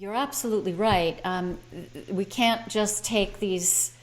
You're absolutely right. We can't just take these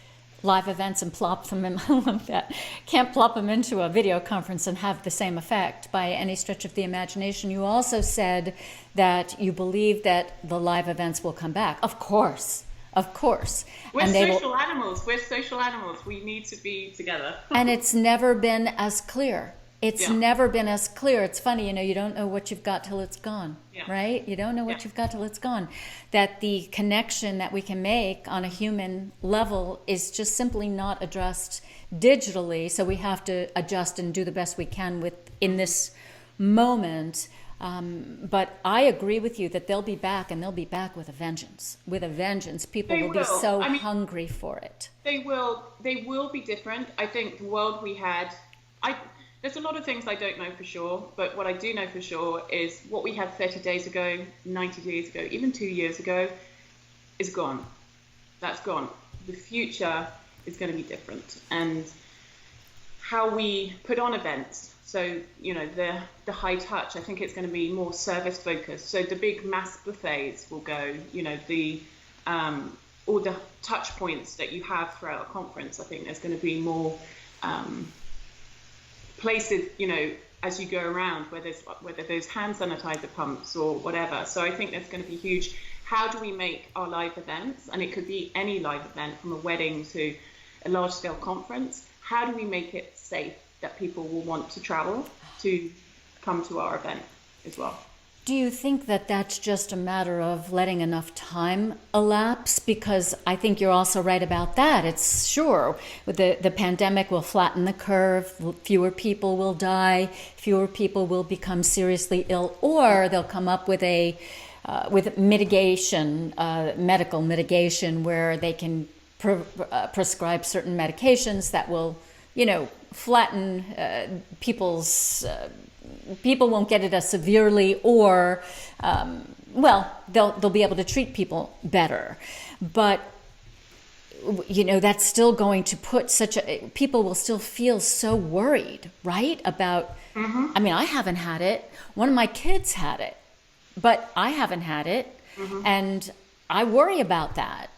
live events and plop them in, I love that. Can't plop them into a video conference and have the same effect by any stretch of the imagination. You also said that you believe that the live events will come back. Of course, of course. We're And they will, social animals. We're social animals. We need to be together. and it's never been as clear. It's Yeah. never been as clear. It's funny, you don't know what you've got till it's gone, Yeah. right? You don't know what Yeah. you've got till it's gone. That the connection that we can make on a human level is just simply not addressed digitally. So we have to adjust and do the best we can with in this moment. But I agree with you that they'll be back, and they'll be back with a vengeance. With a vengeance, people They will be will. so I mean, hungry for it. they will. They will be different. I think the world we had. There's a lot of things I don't know for sure, but what I do know for sure is what we had 30 days ago, 90 days ago, even 2 years ago, is gone. That's gone. The future is going to be different, and how we put on events. So the high touch. I think it's going to be more service focused. So the big mass buffets will go. The all the touch points that you have throughout a conference. I think there's going to be more. Places, as you go around, whether there's hand sanitizer pumps or whatever. So I think that's going to be huge. How do we make our live events, and it could be any live event from a wedding to a large scale conference, how do we make it safe that people will want to travel to come to our event as well? Do you think that that's just a matter of letting enough time elapse? Because I think you're also right about that. It's sure, the pandemic will flatten the curve, fewer people will die, fewer people will become seriously ill, or they'll come up with with mitigation, medical mitigation, where they can prescribe certain medications that will, flatten people's people won't get it as severely, or they'll be able to treat people better. But that's still going to put people will still feel so worried, right? About I mean, I haven't had it. One of my kids had it, but I haven't had it, and I worry about that,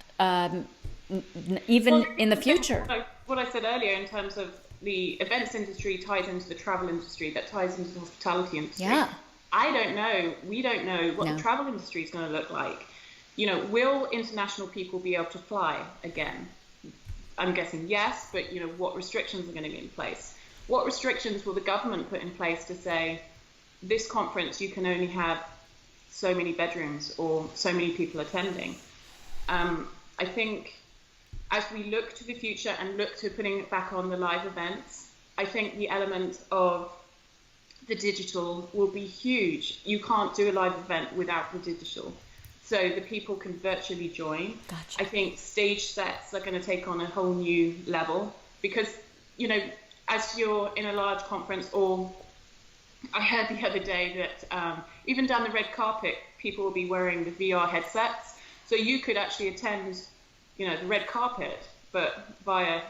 even in the future. What I said earlier in terms of the events industry ties into the travel industry, that ties into the hospitality industry. Yeah. I don't know. We don't know what No. the travel industry is going to look like. Will international people be able to fly again? I'm guessing yes, but what restrictions are going to be in place? What restrictions will the government put in place to say, this conference, you can only have so many bedrooms or so many people attending? I think as we look to the future and look to putting it back on the live events, I think the element of the digital will be huge. You can't do a live event without the digital. So the people can virtually join. Gotcha. I think stage sets are going to take on a whole new level because, as you're in a large conference, or I heard the other day that even down the red carpet, people will be wearing the VR headsets. So you could actually attend the red carpet, but via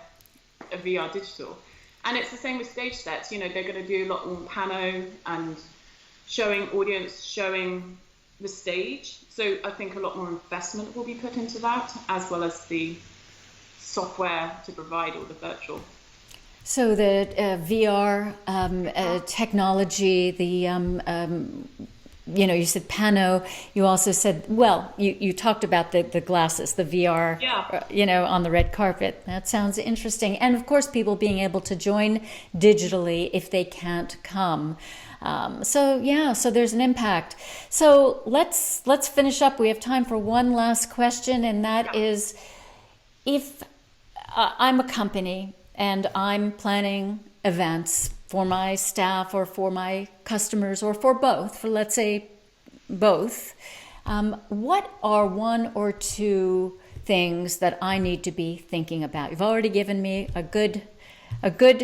a VR digital. And it's the same with stage sets. They're going to do a lot more pano and showing the stage. So I think a lot more investment will be put into that, as well as the software to provide all the virtual. So the VR technology, you said pano. You also said, you talked about the glasses, the VR, Yeah. On the red carpet. That sounds interesting. And of course, people being able to join digitally if they can't come. So there's an impact. So let's finish up. We have time for one last question, and that is, if I'm a company and I'm planning events for my staff or for my customers or for both, let's say both, what are one or two things that I need to be thinking about? You've already given me a good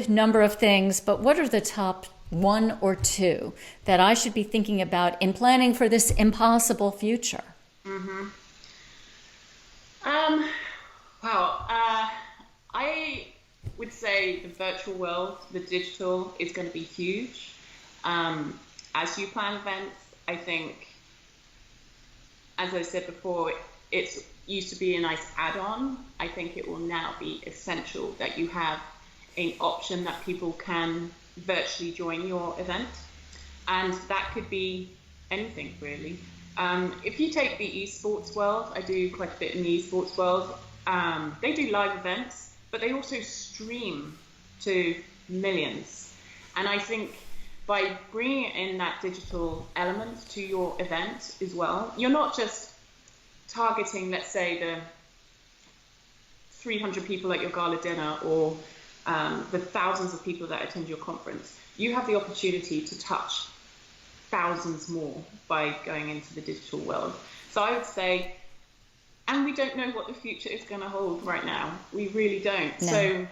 number of things, but what are the top one or two that I should be thinking about in planning for this impossible future? Mm-hmm. I would say the virtual world, the digital, is going to be huge. As you plan events, I think as I said before, it's used to be a nice add-on. I think it will now be essential that you have an option that people can virtually join your event. And that could be anything, really. If you take the esports world, I do quite a bit in the esports world. They do live events, but they also stream to millions. And I think by bringing in that digital element to your event as well, you're not just targeting, let's say, the 300 people at your gala dinner or the thousands of people that attend your conference. You have the opportunity to touch thousands more by going into the digital world. So I would say, and we don't know what the future is going to hold right now. We really don't. No. So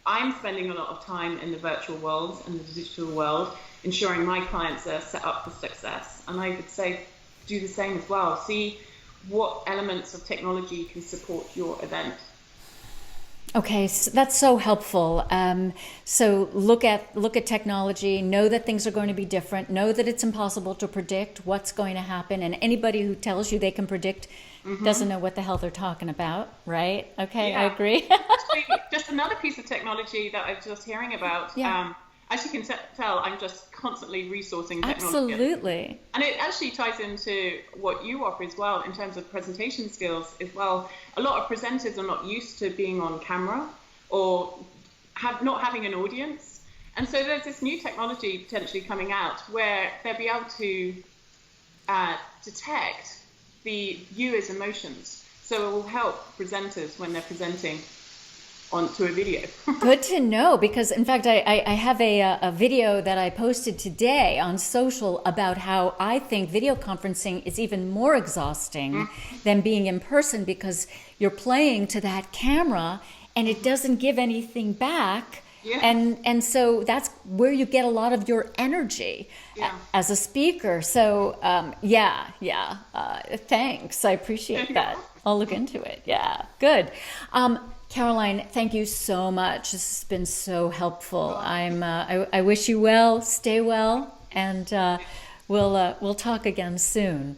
I'm spending a lot of time in the virtual world and the digital world, ensuring my clients are set up for success. And I would say do the same as well. See what elements of technology can support your event. Okay, so that's so helpful. So look at technology, know that things are going to be different, know that it's impossible to predict what's going to happen, and anybody who tells you they can predict doesn't know what the hell they're talking about, right? Okay, yeah. I agree. Actually, just another piece of technology that I'm just hearing about. Yeah. As you can tell, I'm just constantly resourcing technology. Absolutely. And it actually ties into what you offer as well in terms of presentation skills as well. A lot of presenters are not used to being on camera or not having an audience. And so there's this new technology potentially coming out where they'll be able to detect the viewer's emotions. So it will help presenters when they're presenting onto a video. Good to know, because in fact I have a video that I posted today on social about how I think video conferencing is even more exhausting than being in person, because you're playing to that camera and it doesn't give anything back. Yeah. And so that's where you get a lot of your energy as a speaker. So thanks, I appreciate that. I'll look into it. Yeah, good. Caroline, thank you so much. This has been so helpful. I wish you well, stay well, and we'll talk again soon.